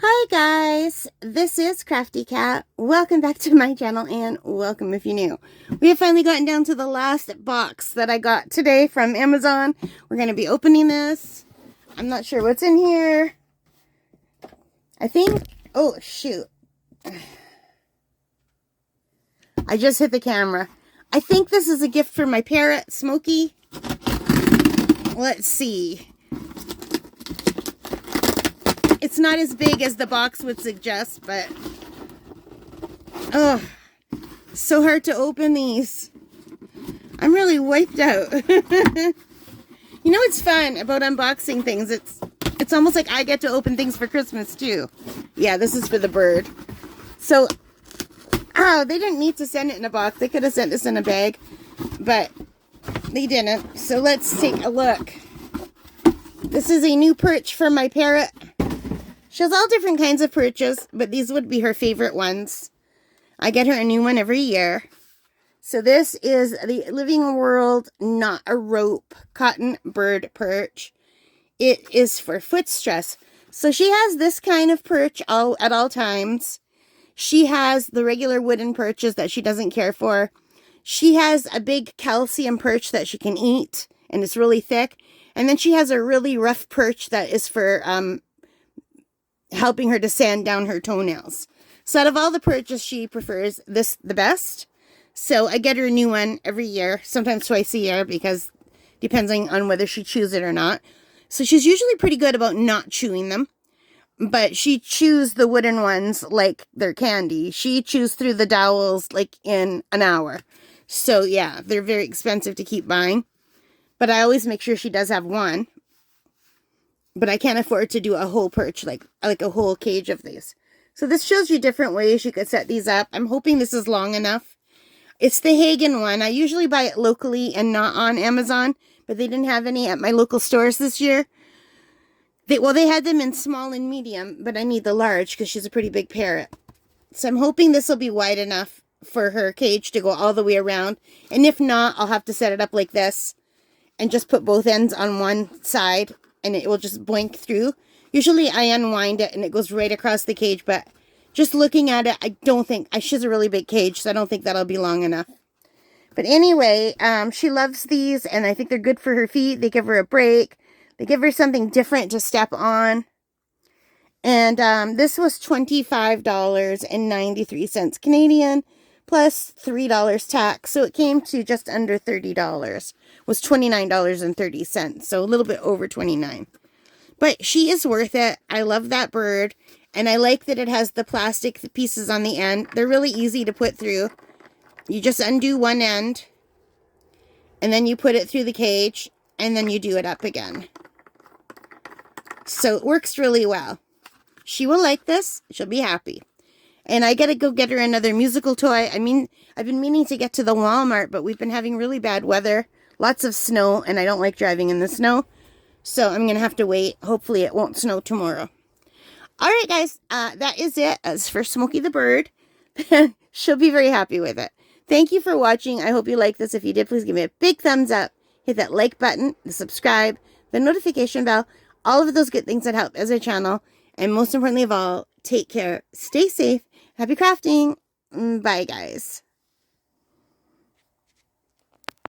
Hi guys, this is Crafty Cat. Welcome back to my channel and welcome if you're new. We have finally gotten down to the last box that I got today from Amazon. We're going to be opening this. I'm not sure what's in here. I think, oh shoot. I just hit the camera. I think this is a gift for my parrot, Smokey. Let's see. It's not as big as the box would suggest, but oh, so hard to open these. I'm really wiped out. You know what's fun about unboxing things? It's almost like I get to open things for Christmas too. Yeah, this is for the bird. So, they didn't need to send it in a box. They could have sent this in a bag, but they didn't. So let's take a look. This is a new perch for my parrot. She has all different kinds of perches, but these would be her favorite ones. I get her a new one every year. So this is the Living World Not a Rope Cotton Bird Perch. It is for foot stress. So she has this kind of perch at all times. She has the regular wooden perches that she doesn't care for. She has a big calcium perch that she can eat, and it's really thick. And then she has a really rough perch that is for helping her to sand down her toenails. So out of all the perches, she prefers this the best. So I get her a new one every year, sometimes twice a year, because depending on whether she chews it or not. So she's usually pretty good about not chewing them, but she chews the wooden ones like they're candy. She chews through the dowels like in an hour. So yeah, they're very expensive to keep buying, but I always make sure she does have one. But I can't afford to do a whole perch, like a whole cage of these. So this shows you different ways you could set these up. I'm hoping this is long enough. It's the Hagen one. I usually buy it locally and not on Amazon, but they didn't have any at my local stores this year. They had them in small and medium, but I need the large because she's a pretty big parrot. So I'm hoping this will be wide enough for her cage to go all the way around. And if not, I'll have to set it up like this and just put both ends on one side, and it will just boink through. Usually I unwind it and it goes right across the cage, but just looking at it, I don't think, she has a really big cage, so I don't think that'll be long enough. But anyway, she loves these, and I think they're good for her feet. They give her a break. They give her something different to step on. And this was $25.93 Canadian, plus $3 tax. So it came to just under $30. Was $29.30, so a little bit over $29. But she is worth it. I love that bird, and I like that it has the plastic pieces on the end. They're really easy to put through. You just undo one end, and then you put it through the cage, and then you do it up again. So it works really well. She will like this. She'll be happy. And I gotta go get her another musical toy. I mean, I've been meaning to get to the Walmart, but we've been having really bad weather. Lots of snow, and I don't like driving in the snow. So I'm going to have to wait. Hopefully it won't snow tomorrow. All right, guys. That is it. As for Smokey the bird, she'll be very happy with it. Thank you for watching. I hope you like this. If you did, please give me a big thumbs up. Hit that like button, the subscribe, the notification bell. All of those good things that help as a channel. And most importantly of all, take care. Stay safe. Happy crafting. Bye, guys.